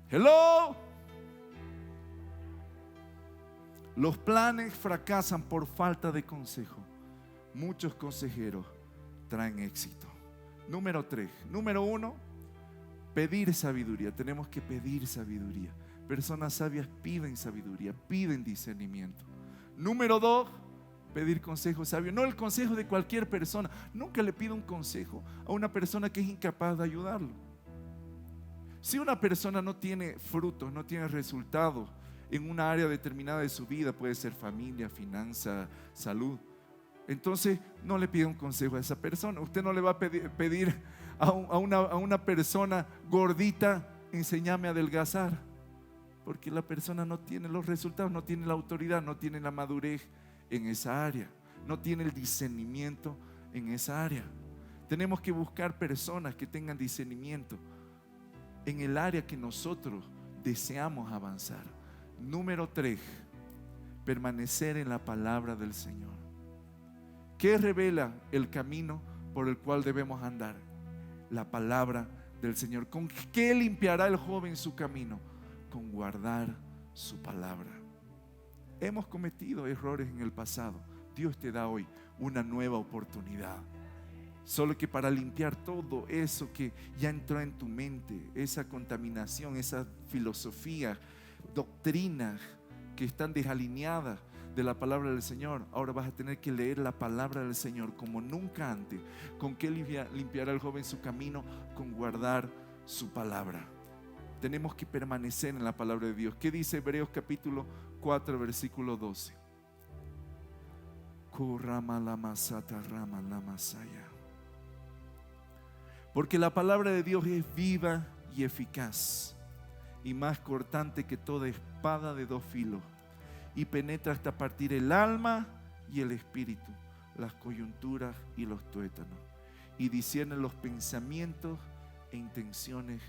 Hello. Los planes fracasan por falta de consejo. Muchos consejeros traen éxito. Número 3. Número 1, pedir sabiduría. Tenemos que pedir sabiduría. Personas sabias piden sabiduría, piden discernimiento. Número 2, pedir consejo sabio. No el consejo de cualquier persona. Nunca le pido un consejo a una persona que es incapaz de ayudarlo. Si una persona no tiene frutos, no tiene resultados en una área determinada de su vida, puede ser familia, finanza, salud, entonces no le pida un consejo a esa persona. Usted no le va a pedir a una persona gordita: enséñame a adelgazar, porque la persona no tiene los resultados, no tiene la autoridad, no tiene la madurez en esa área, no tiene el discernimiento en esa área. Tenemos que buscar personas que tengan discernimiento en el área que nosotros deseamos avanzar. Número 3, permanecer en la palabra del Señor. ¿Qué revela el camino por el cual debemos andar? La palabra del Señor. ¿Con qué limpiará el joven su camino? Con guardar su palabra. Hemos cometido errores en el pasado. Dios te da hoy una nueva oportunidad. Solo que para limpiar todo eso que ya entró en tu mente, esa contaminación, esa filosofía, doctrinas que están desalineadas de la palabra del Señor, ahora vas a tener que leer la palabra del Señor como nunca antes. ¿Con qué limpiará el joven su camino? Con guardar su palabra. Tenemos que permanecer en la palabra de Dios. ¿Qué dice Hebreos capítulo 4 versículo 12? Porque la palabra de Dios es viva y eficaz, y más cortante que toda espada de dos filos, y penetra hasta partir el alma y el espíritu, las coyunturas y los tuétanos, y discierne los pensamientos e intenciones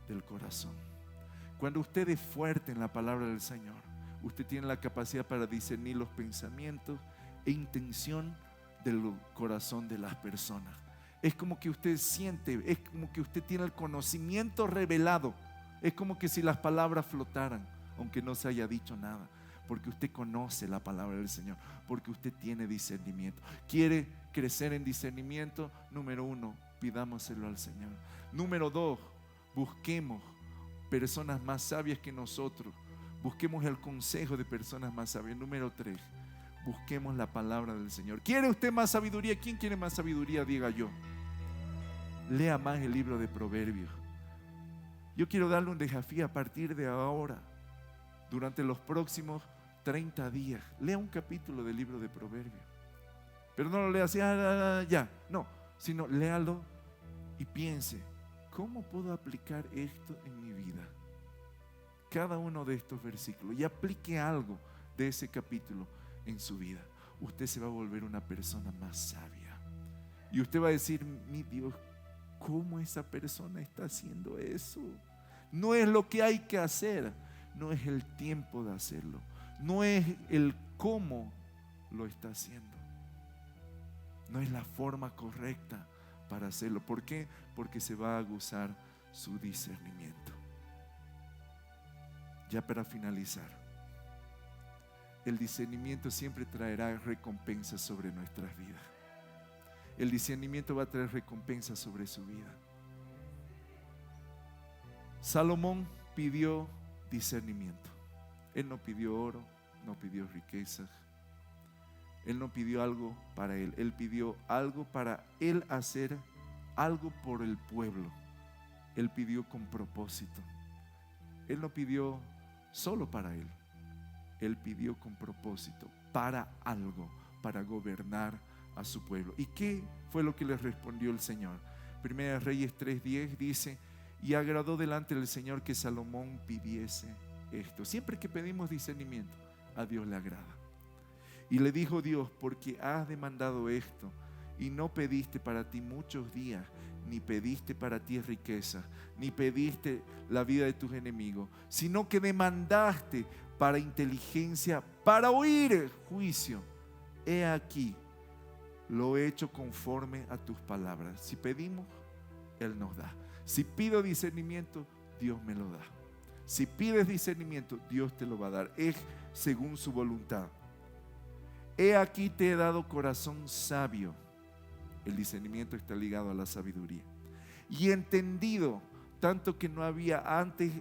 del corazón. Cuando usted es fuerte en la palabra del Señor, usted tiene la capacidad para discernir los pensamientos e intención del corazón de las personas. Es como que usted siente, es como que usted tiene el conocimiento revelado. Es como que si las palabras flotaran, aunque no se haya dicho nada, porque usted conoce la palabra del Señor, porque usted tiene discernimiento. ¿Quiere crecer en discernimiento? Número 1, pidámoselo al Señor. Número 2, busquemos personas más sabias que nosotros. Busquemos el consejo de personas más sabias. Número 3, busquemos la palabra del Señor. ¿Quiere usted más sabiduría? ¿Quién quiere más sabiduría? Diga yo. Lea más el libro de Proverbios. Yo quiero darle un desafío a partir de ahora. Durante los próximos 30 días, lea un capítulo del libro de Proverbios. Pero no lo lea así, ya, no, sino léalo y piense: ¿cómo puedo aplicar esto en mi vida? Cada uno de estos versículos, y aplique algo de ese capítulo en su vida. Usted se va a volver una persona más sabia. Y usted va a decir, mi Dios, ¿cómo esa persona está haciendo eso? No es lo que hay que hacer, no es el tiempo de hacerlo, no es el cómo lo está haciendo, no es la forma correcta para hacerlo. ¿Por qué? Porque se va a aguzar su discernimiento. Ya para finalizar, el discernimiento siempre traerá recompensas sobre nuestras vidas. El discernimiento va a traer recompensas sobre su vida. Salomón pidió discernimiento. Él no pidió oro, no pidió riquezas. Él no pidió algo para él. Él pidió algo para él hacer algo por el pueblo. Él pidió con propósito. Él no pidió solo para él. Él pidió con propósito, para algo, para gobernar a su pueblo. ¿Y qué fue lo que le respondió el Señor? Primera Reyes 3:10 dice: y agradó delante del Señor que Salomón pidiese esto. Siempre que pedimos discernimiento, a Dios le agrada. Y le dijo Dios: porque has demandado esto y no pediste para ti muchos días, ni pediste para ti riqueza, ni pediste la vida de tus enemigos, sino que demandaste para inteligencia, para oír juicio. He aquí, lo he hecho conforme a tus palabras. Si pedimos, Él nos da. Si pido discernimiento, Dios me lo da. Si pides discernimiento, Dios te lo va a dar. Es según su voluntad. He aquí te he dado corazón sabio. El discernimiento está ligado a la sabiduría. Y entendido, tanto que no había antes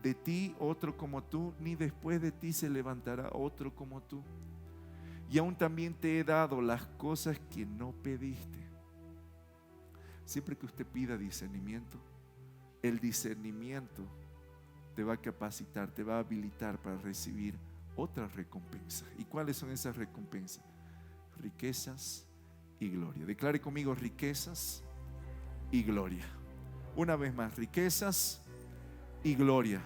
de ti otro como tú, ni después de ti se levantará otro como tú. Y aún también te he dado las cosas que no pediste. Siempre que usted pida discernimiento, el discernimiento te va a capacitar, te va a habilitar para recibir otras recompensas. ¿Y cuáles son esas recompensas? Riquezas y gloria. Declare conmigo: riquezas y gloria. Una vez más, riquezas y gloria.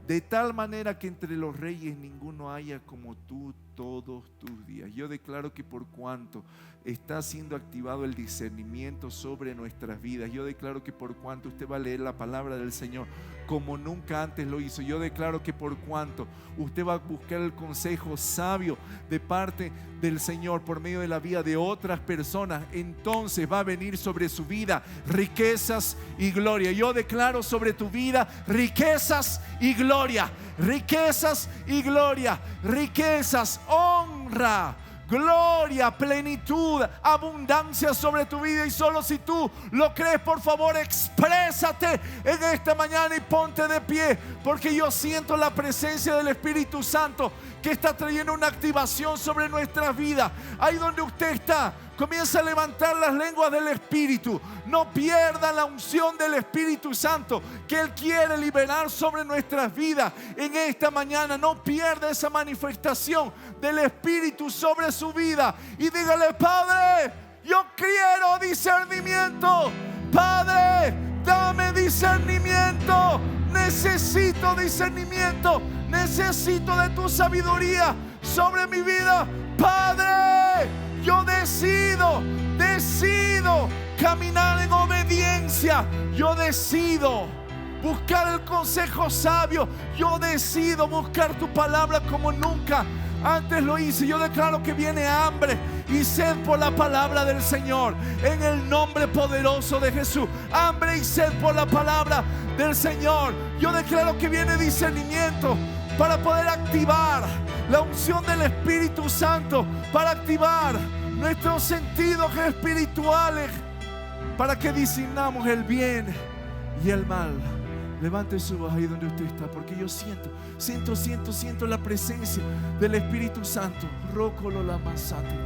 De tal manera que entre los reyes ninguno haya como tú todos tus días. Yo declaro que por cuanto está siendo activado el discernimiento sobre nuestras vidas, yo declaro que por cuanto usted va a leer la palabra del Señor como nunca antes lo hizo, yo declaro que por cuanto usted va a buscar el consejo sabio de parte del Señor por medio de la vida de otras personas, entonces va a venir sobre su vida riquezas y gloria. Yo declaro sobre tu vida riquezas y gloria, riquezas y gloria, riquezas, honra, gloria, plenitud, abundancia sobre tu vida. Y solo si tú lo crees, por favor, exprésate en esta mañana y ponte de pie, porque yo siento la presencia del Espíritu Santo que está trayendo una activación sobre nuestras vidas. Ahí donde usted está, comienza a levantar las lenguas del Espíritu. No pierda la unción del Espíritu Santo que Él quiere liberar sobre nuestras vidas en esta mañana. No pierda esa manifestación del Espíritu sobre su vida. Y dígale: Padre, yo quiero discernimiento. Padre, dame discernimiento. Necesito discernimiento. Necesito de tu sabiduría sobre mi vida. Padre, yo decido caminar en obediencia. Yo decido buscar el consejo sabio. Yo decido buscar tu palabra como nunca antes lo hice. Yo declaro que viene hambre y sed por la palabra del Señor, en el nombre poderoso de Jesús. Hambre y sed por la palabra del Señor. Yo declaro que viene discernimiento para poder activar la unción del Espíritu Santo, para activar nuestros sentidos espirituales, para que discernamos el bien y el mal. Levante su voz ahí donde usted está, porque yo siento la presencia del Espíritu Santo. Rócolo la masate.